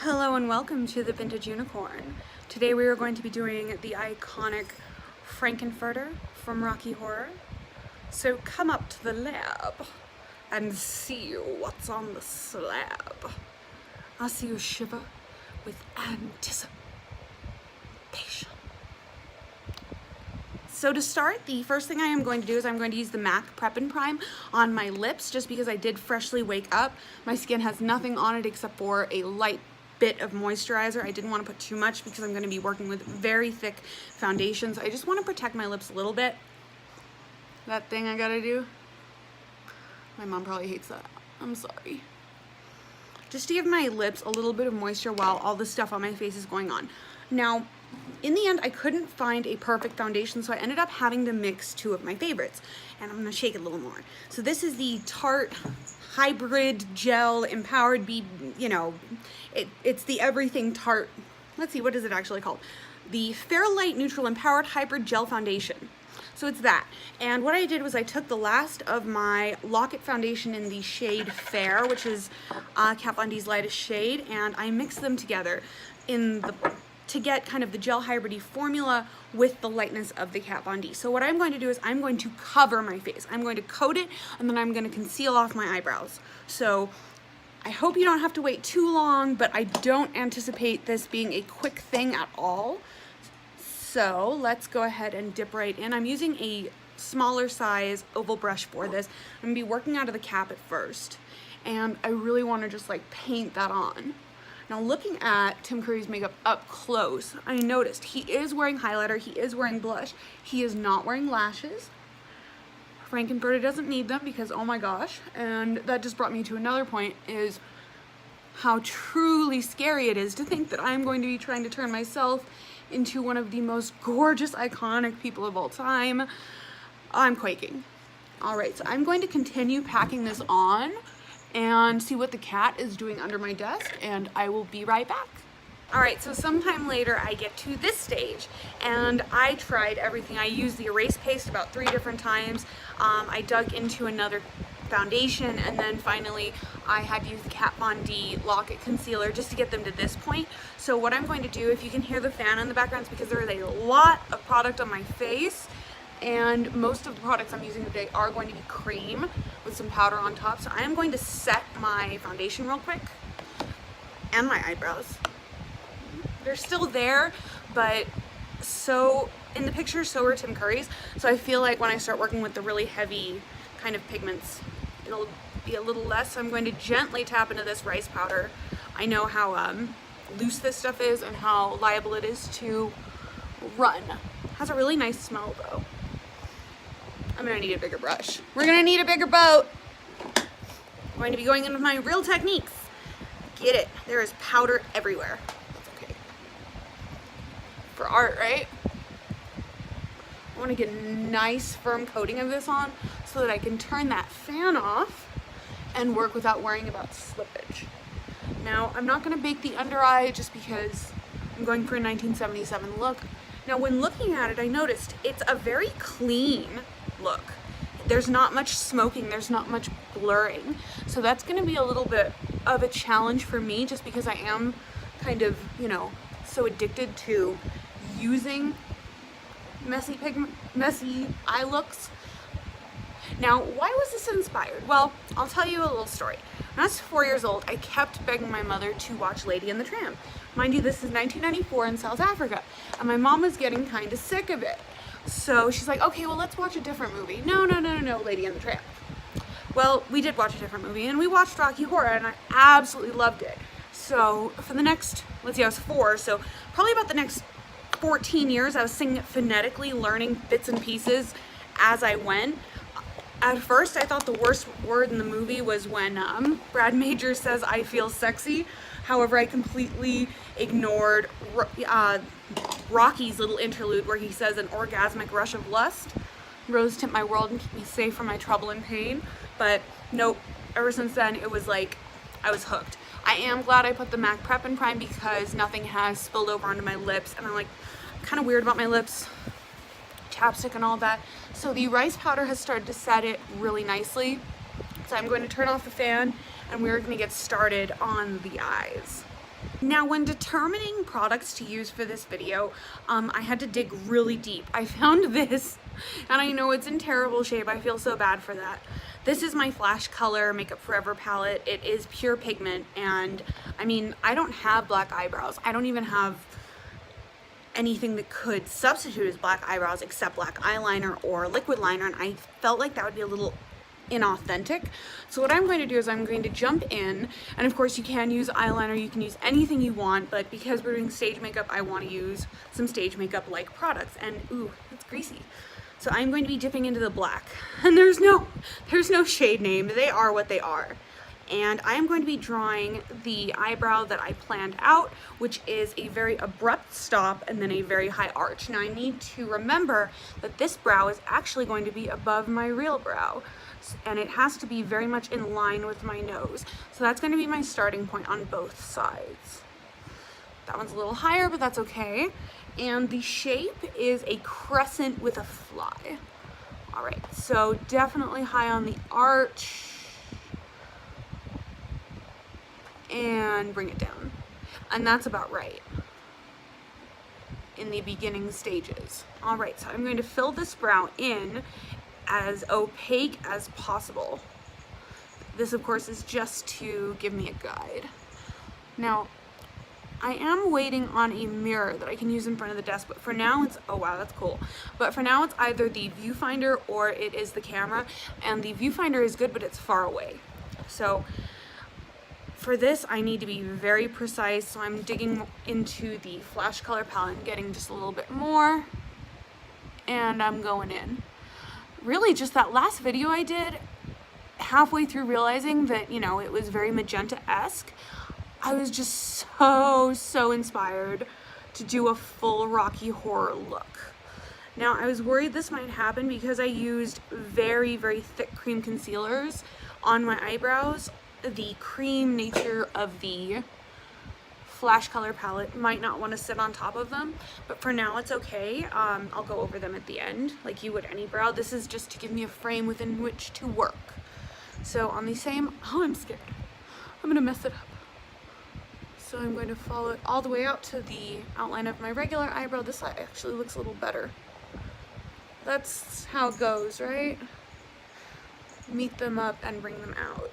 Hello and welcome to the Vintage Unicorn. Today we are going to be doing the iconic Frank-N-Furter from Rocky Horror. So come up to the lab and see what's on the slab. I'll see you shiver with anticipation. So to start, the first thing I am going to do is I'm going to use the MAC Prep and Prime on my lips, just because I did freshly wake up. My skin has nothing on it except for a light bit of moisturizer. I didn't want to put too much because I'm going to be working with very thick foundations. I just want to protect my lips a little bit. That thing I gotta do. My mom probably hates that. I'm sorry. Just to give my lips a little bit of moisture while all this stuff on my face is going on. Now, in the end, I couldn't find a perfect foundation, so I ended up having to mix two of my favorites. And I'm gonna shake it a little more. So this is the Tarte Hybrid Gel Empowered it's the everything Tarte. Let's see, what is it actually called? The Fairlight Neutral Empowered Hybrid Gel Foundation. So it's that. And what I did was I took the last of my Lock-It foundation in the shade Fair, which is Kat Von D's lightest shade, and I mixed them together to get kind of the gel hybridy formula with the lightness of the Kat Von D. So what I'm going to do is I'm going to cover my face. I'm going to coat it, and then I'm going to conceal off my eyebrows. So I hope you don't have to wait too long, but I don't anticipate this being a quick thing at all. So let's go ahead and dip right in. I'm using a smaller size oval brush for this. I'm gonna be working out of the cap at first, and I really want to just like paint that on. Now, looking at Tim Curry's makeup up close, I noticed he is wearing highlighter, he is wearing blush, he is not wearing lashes. Frank-N-Furter doesn't need them because, oh my gosh, and that just brought me to another point, is how truly scary it is to think that I'm going to be trying to turn myself into one of the most gorgeous, iconic people of all time. I'm quaking. All right, so I'm going to continue packing this on and see what the cat is doing under my desk, and I will be right back. All right, so sometime later I get to this stage, and I tried everything. I used the erase paste about 3 different times. I dug into another foundation, and then finally I had to use the Kat Von D Lock-It concealer just to get them to this point. So what I'm going to do, if you can hear the fan in the background, is because there is a lot of product on my face, and most of the products I'm using today are going to be cream with some powder on top. So I am going to set my foundation real quick, and my eyebrows. They're still there, but so in the picture, so are Tim Curry's. So I feel like when I start working with the really heavy kind of pigments, it'll be a little less. So I'm going to gently tap into this rice powder. I know how loose this stuff is and how liable it is to run. Has a really nice smell though. I'm gonna need a bigger brush. We're gonna need a bigger boat. I'm going to be going in with my real techniques. Get it? There is powder everywhere. That's okay. For art, right? I want to get a nice firm coating of this on so that I can turn that fan off and work without worrying about slippage. Now, I'm not going to bake the under eye just because I'm going for a 1977 look. Now, when looking at it, I noticed it's a very clean look. There's not much smoking, there's not much blurring. So that's going to be a little bit of a challenge for me just because I am kind of, so addicted to using messy eye looks. Now, why was this inspired? Well, I'll tell you a little story. When I was 4 years old, I kept begging my mother to watch Lady and the Tramp. Mind you, this is 1994 in South Africa, and my mom was getting kind of sick of it. So she's like, okay, well, let's watch a different movie. No, Lady and the Tramp. Well, we did watch a different movie, and we watched Rocky Horror, and I absolutely loved it. So for the next, let's see, I was 4, so probably about the next 14 years, I was singing it phonetically, learning bits and pieces as I went. At first, I thought the worst word in the movie was when Brad Major says, "I feel sexy." However, I completely ignored Rocky's little interlude where he says an orgasmic rush of lust. Rose tint my world and keep me safe from my trouble and pain. But nope, ever since then, it was like I was hooked. I am glad I put the MAC Prep and Prime because nothing has spilled over onto my lips, and I'm like kind of weird about my lips, chapstick and all that. So the rice powder has started to set it really nicely. So I'm going to turn off the fan and we're going to get started on the eyes. Now, when determining products to use for this video, I had to dig really deep. I found this, and I know it's in terrible shape. I feel so bad for that. This is my Flash Color Makeup Forever palette. It is pure pigment, and I mean, I don't have black eyebrows. I don't even have anything that could substitute as black eyebrows except black eyeliner or liquid liner, and I felt like that would be a little inauthentic. So what I'm going to do is I'm going to jump in, and of course you can use eyeliner, you can use anything you want, but because we're doing stage makeup, I want to use some stage makeup like products. And ooh, it's greasy. So I'm going to be dipping into the black, and there's no shade name. They are what they are. And I am going to be drawing the eyebrow that I planned out, which is a very abrupt stop and then a very high arch. Now I need to remember that this brow is actually going to be above my real brow, and it has to be very much in line with my nose. So that's going to be my starting point on both sides. That one's a little higher, but that's okay. And the shape is a crescent with a fly. All right, so definitely high on the arch. And bring it down. And that's about right in the beginning stages. All right, so I'm going to fill this brow in as opaque as possible. This, of course, is just to give me a guide. Now, I am waiting on a mirror that I can use in front of the desk, but for now it's, oh wow, that's cool. But for now it's either the viewfinder or it is the camera, and the viewfinder is good, but it's far away. So for this, I need to be very precise, so I'm digging into the Flash Color palette and getting just a little bit more, and I'm going in. Really, just that last video I did, halfway through realizing that, you know, it was very magenta-esque, I was just so inspired to do a full Rocky Horror look. Now, I was worried this might happen because I used very thick cream concealers on my eyebrows. The cream nature of the Flash Color palette might not want to sit on top of them, but for now it's okay. I'll go over them at the end like you would any brow. This is just to give me a frame within which to work. So on the same, oh, I'm scared. I'm gonna mess it up. So I'm going to follow it all the way out to the outline of my regular eyebrow. This side actually looks a little better. That's how it goes, right? Meet them up and bring them out.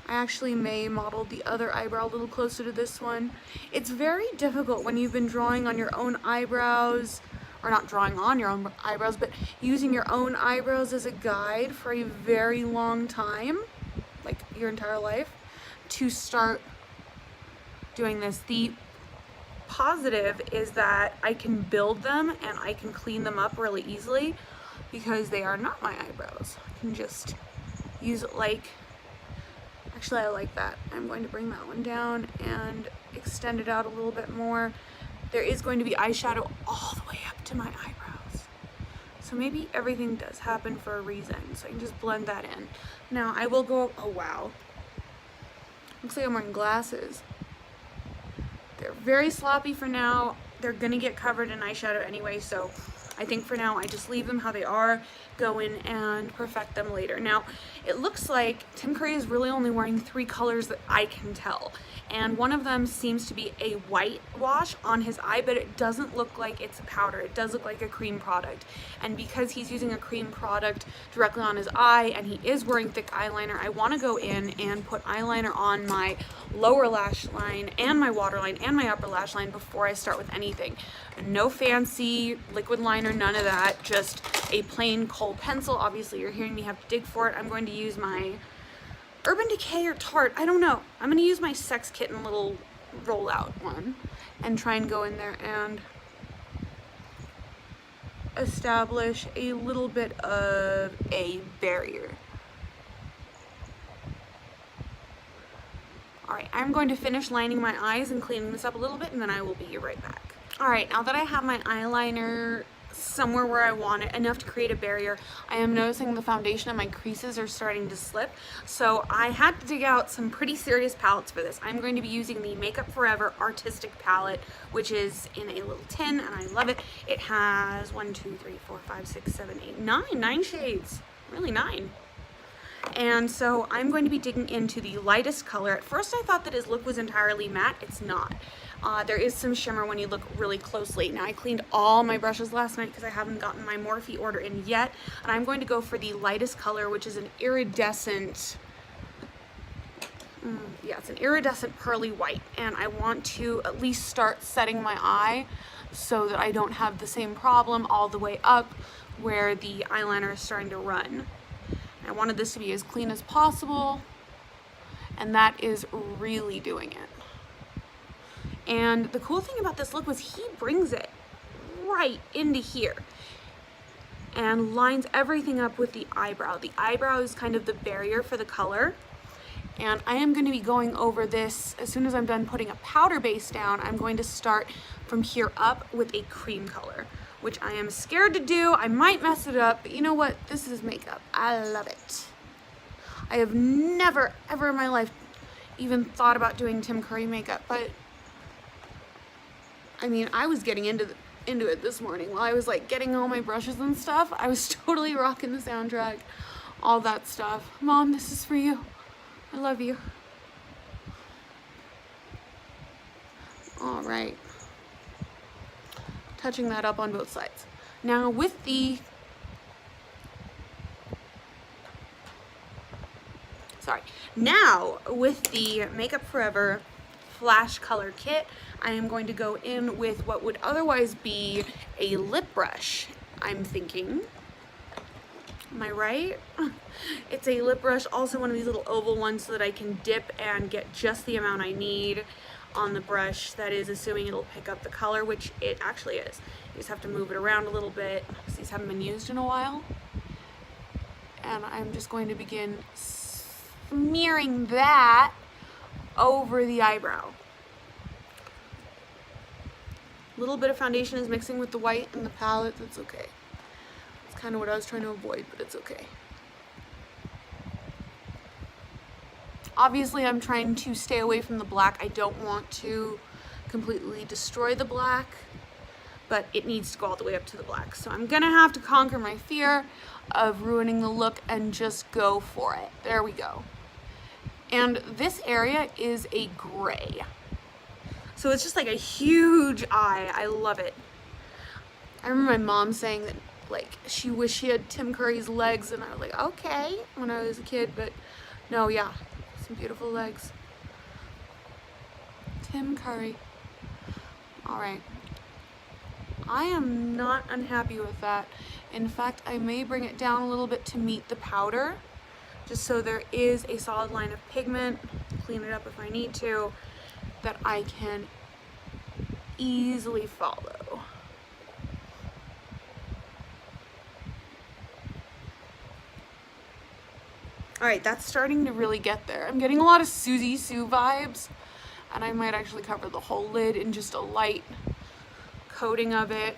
I actually may model the other eyebrow a little closer to this one. It's very difficult when you've been drawing on your own eyebrows, or not drawing on your own eyebrows, but using your own eyebrows as a guide for a very long time, like your entire life, to start doing this. The positive is that I can build them and I can clean them up really easily because they are not my eyebrows. I can just use it like, actually I like that. I'm going to bring that one down and extend it out a little bit more. There is going to be eyeshadow all the way up to my eyebrows. So maybe everything does happen for a reason. So I can just blend that in. Now I will go, oh wow. Looks like I'm wearing glasses. They're very sloppy for now. They're gonna get covered in eyeshadow anyway, so I think for now I just leave them how they are, go in and perfect them later. Now, it looks like Tim Curry is really only wearing 3 colors that I can tell. And one of them seems to be a white wash on his eye, but it doesn't look like it's a powder. It does look like a cream product. And because he's using a cream product directly on his eye and he is wearing thick eyeliner, I want to go in and put eyeliner on my lower lash line and my waterline and my upper lash line before I start with anything. No fancy liquid liner, none of that, just a plain kohl pencil. Obviously you're hearing me have to dig for it. I'm going to use my Urban Decay or Tarte, I don't know. I'm gonna use my Sex Kitten little rollout one and try and go in there and establish a little bit of a barrier. All right, I'm going to finish lining my eyes and cleaning this up a little bit, and then I will be right back. All right, now that I have my eyeliner somewhere where I want it, enough to create a barrier, I am noticing the foundation of my creases are starting to slip. So I had to dig out some pretty serious palettes for this. I'm going to be using the Makeup Forever Artistic Palette, which is in a little tin, and I love it. It has 1, 2, 3, 4, 5, 6, 7, 8, 9 shades. Really 9. And so I'm going to be digging into the lightest color. At first I thought that his look was entirely matte. It's not. There is some shimmer when you look really closely. Now I cleaned all my brushes last night because I haven't gotten my Morphe order in yet. And I'm going to go for the lightest color, which is an iridescent, yeah, it's an iridescent pearly white. And I want to at least start setting my eye so that I don't have the same problem all the way up where the eyeliner is starting to run. I wanted this to be as clean as possible, and that is really doing it. And the cool thing about this look was he brings it right into here and lines everything up with the eyebrow. The eyebrow is kind of the barrier for the color. And I am going to be going over this as soon as I'm done putting a powder base down. I'm going to start from here up with a cream color, which I am scared to do. I might mess it up, but you know what? This is makeup. I love it. I have never, ever in my life even thought about doing Tim Curry makeup, but I mean, I was getting into it this morning while I was like getting all my brushes and stuff. I was totally rocking the soundtrack, all that stuff. Mom, this is for you. I love you. All right. Touching that up on both sides. Now with the, now with the Makeup Forever Flash Color Kit, I am going to go in with what would otherwise be a lip brush, I'm thinking. Am I right? It's a lip brush, also one of these little oval ones so that I can dip and get just the amount I need on the brush. That is assuming it'll pick up the color, which it actually is. You just have to move it around a little bit because these haven't been used in a while. And I'm just going to begin smearing that over the eyebrow. A little bit of foundation is mixing with the white in the palette. That's okay. It's kind of what I was trying to avoid, but it's okay. Obviously, I'm trying to stay away from the black. I don't want to completely destroy the black, but it needs to go all the way up to the black. So I'm gonna have to conquer my fear of ruining the look and just go for it. There we go. And this area is a gray. So it's just like a huge eye. I love it. I remember my mom saying that like she wished she had Tim Curry's legs, and I was like, okay, when I was a kid, but no, yeah, some beautiful legs. Tim Curry. All right. I am not unhappy with that. In fact, I may bring it down a little bit to meet the powder, just so there is a solid line of pigment, clean it up if I need to, that I can easily follow. All right, that's starting to really get there. I'm getting a lot of Susie Sue vibes, and I might actually cover the whole lid in just a light coating of it.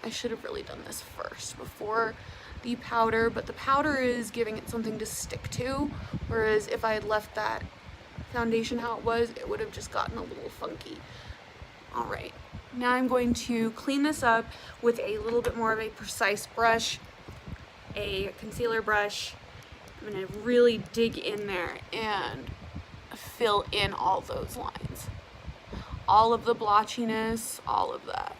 I should have really done this first before the powder, but the powder is giving it something to stick to, whereas if I had left that foundation how it was, it would have just gotten a little funky. All right, now I'm going to clean this up with a little bit more of a precise brush, a concealer brush. I'm gonna really dig in there and fill in all those lines. All of the blotchiness, all of that.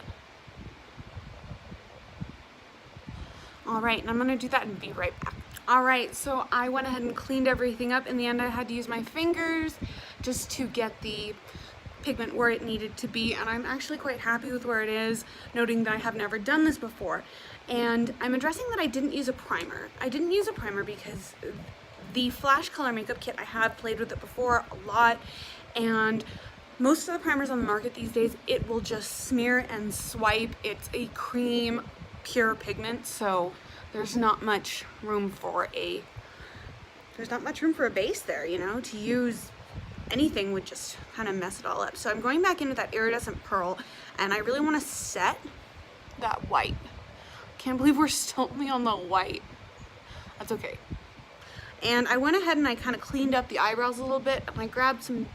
All right, and I'm gonna do that and be right back. All right, so I went ahead and cleaned everything up. In the end, I had to use my fingers just to get the pigment where it needed to be, and I'm actually quite happy with where it is, noting that I have never done this before. And I'm addressing that I didn't use a primer. I didn't use a primer because the Flash Color Makeup Kit, I have played with it before a lot, and most of the primers on the market these days, it will just smear and swipe. It's a cream, pure pigment, so there's not much room for a base there, you know. To use anything would just kind of mess it all up. So I'm going back in with that iridescent pearl, and I really want to set that white. Can't believe we're still only on the white. That's okay. And I went ahead and I kind of cleaned up the eyebrows a little bit, and I grabbed some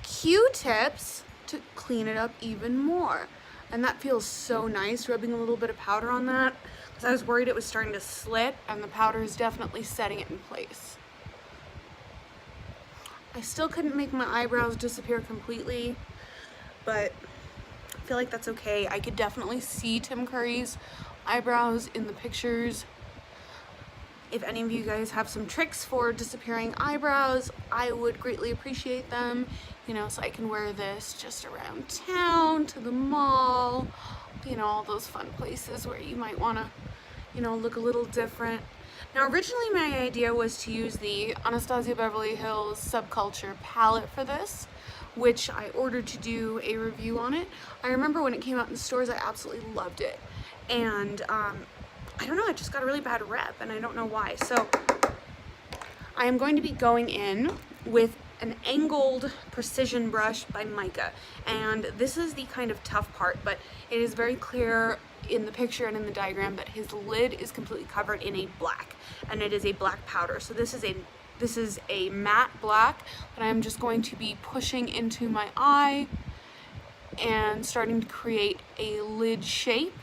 Q-tips to clean it up even more. And that feels so nice, rubbing a little bit of powder on that, because I was worried it was starting to slip, and the powder is definitely setting it in place. I still couldn't make my eyebrows disappear completely, but I feel like that's okay. I could definitely see Tim Curry's eyebrows in the pictures. If any of you guys have some tricks for disappearing eyebrows, I would greatly appreciate them, you know, so I can wear this just around town, to the mall, you know, all those fun places where you might want to, you know, look a little different. Now, originally my idea was to use the Anastasia Beverly Hills Subculture palette for this, which I ordered to do a review on it. I remember when it came out in the stores, I absolutely loved it. And I don't know, it just got a really bad rep, and I don't know why. So I am going to be going in with an angled precision brush by Mica, and this is the kind of tough part, but it is very clear in the picture and in the diagram that his lid is completely covered in a black, and it is a black powder. So this is a matte black that I'm just going to be pushing into my eye and starting to create a lid shape,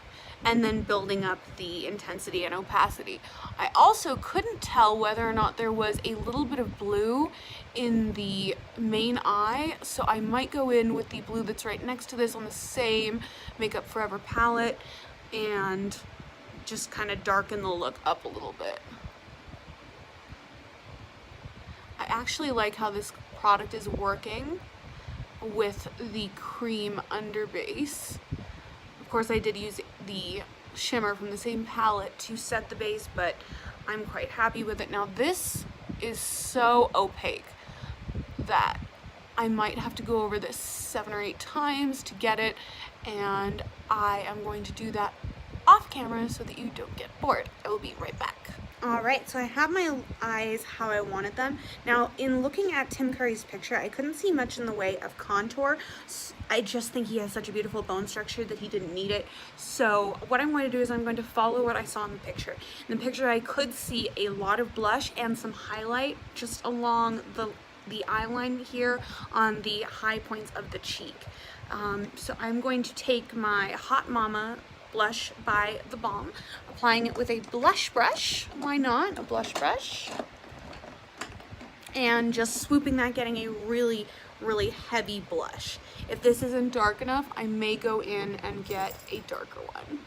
and then building up the intensity and opacity. I also couldn't tell whether or not there was a little bit of blue in the main eye, so I might go in with the blue that's right next to this on the same Makeup Forever palette and just kind of darken the look up a little bit. I actually like how this product is working with the cream under base. Of course, I did use the shimmer from the same palette to set the base, but I'm quite happy with it. Now, this is so opaque that I might have to go over this 7 or 8 times to get it, and I am going to do that off camera so that you don't get bored. I will be right back. Alright, so I have my eyes how I wanted them. Now, in looking at Tim Curry's picture, I couldn't see much in the way of contour. I just think he has such a beautiful bone structure that he didn't need it. So what I'm going to do is I'm going to follow what I saw in the picture. In the picture, I could see a lot of blush and some highlight just along the eye line here on the high points of the cheek. So I'm going to take my Hot Mama blush by The Balm, applying it with a blush brush. Why not? A blush brush. And just swooping that, getting a really, really heavy blush. If this isn't dark enough, I may go in and get a darker one.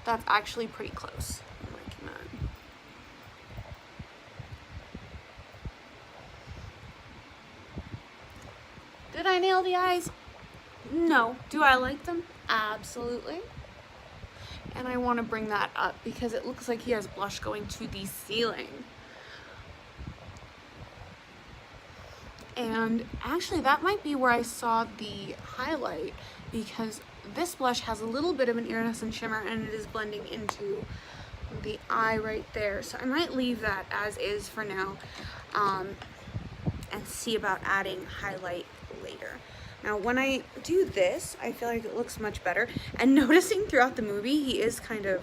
That's actually pretty close. I'm liking that. Did I nail the eyes? No. Do I like them? Absolutely. And I want to bring that up because it looks like he has blush going to the ceiling. And actually that might be where I saw the highlight, because this blush has a little bit of an iridescent shimmer and it is blending into the eye right there. So I might leave that as is for now and see about adding highlight later. Now, when I do this, I feel like it looks much better. And noticing throughout the movie, he is kind of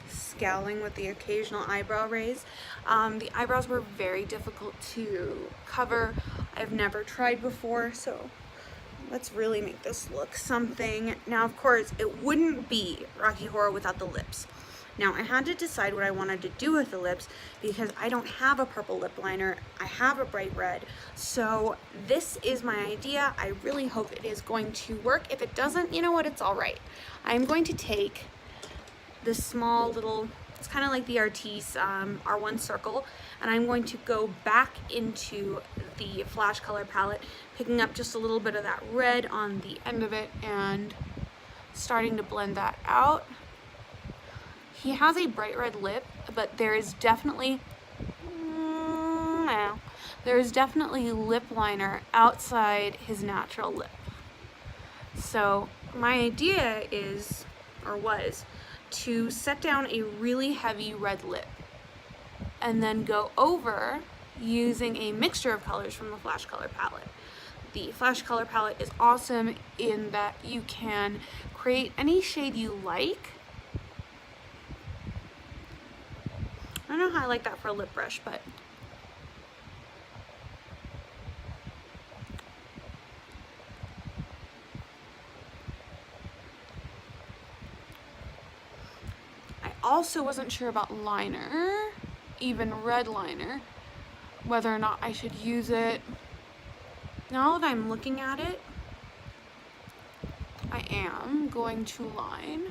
scowling with the occasional eyebrow raise. The eyebrows were very difficult to cover. I've never tried before, so let's really make this look something. Now, of course, it wouldn't be Rocky Horror without the lips. Now, I had to decide what I wanted to do with the lips because I don't have a purple lip liner. I have a bright red. So this is my idea. I really hope it is going to work. If it doesn't, you know what? It's all right. I'm going to take this small little, it's kind of like the Artis R1 circle, and I'm going to go back into the Flash Color palette, picking up just a little bit of that red on the end of it and starting to blend that out. He has a bright red lip, but there is definitely lip liner outside his natural lip. So my idea is, or was, to set down a really heavy red lip and then go over using a mixture of colors from the Flash Color palette. The Flash Color palette is awesome in that you can create any shade you like. I don't know how I like that for a lip brush, but I also wasn't sure about liner, even red liner, whether or not I should use it. Now that I'm looking at it, I am going to line,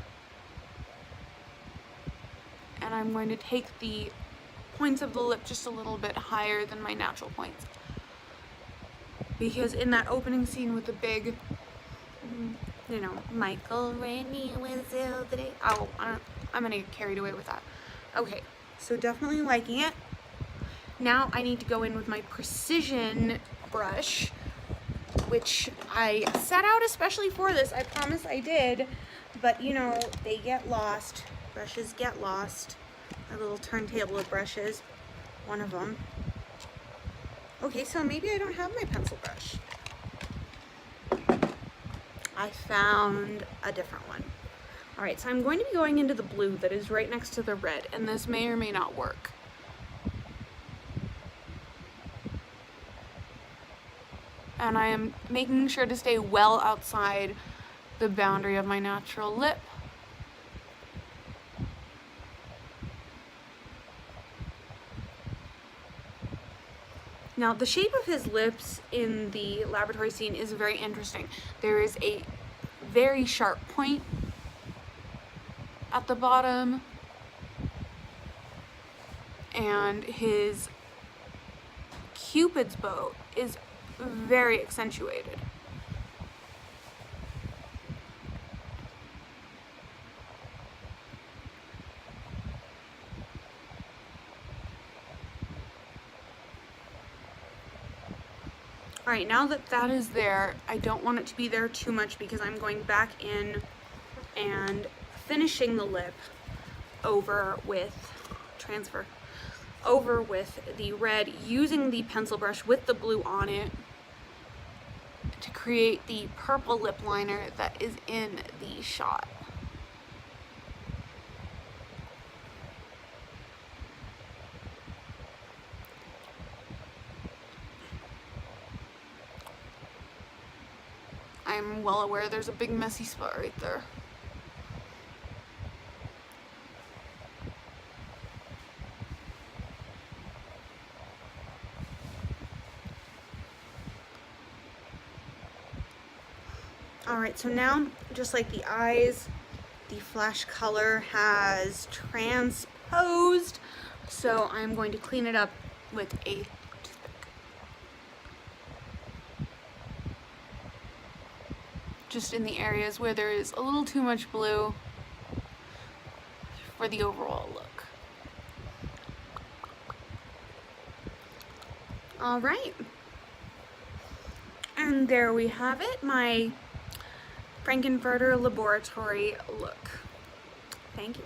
and I'm going to take the points of the lip just a little bit higher than my natural points. Because in that opening scene with the big, you know, Michael Rainey was ill today. Oh, I'm gonna get carried away with that. Okay, so definitely liking it. Now I need to go in with my precision brush, which I set out especially for this. I promise I did, but you know, they get lost. Brushes get lost. My little turntable of brushes, one of them. Okay, so maybe I don't have my pencil brush. I found a different one. All right, so I'm going to be going into the blue that is right next to the red, and this may or may not work. And I am making sure to stay well outside the boundary of my natural lip. Now, the shape of his lips in the laboratory scene is very interesting. There is a very sharp point at the bottom, and his Cupid's bow is very accentuated. All right, now that that is there, I don't want it to be there too much because I'm going back in and finishing the lip over with the red, using the pencil brush with the blue on it to create the purple lip liner that is in the shot. I'm well aware there's a big messy spot right there. Alright, so now, just like the eyes, the flash color has transposed, so I'm going to clean it up with a toothpick. Just in the areas where there is a little too much blue for the overall look. Alright. And there we have it, my Frank-N-Furter laboratory look. Thank you.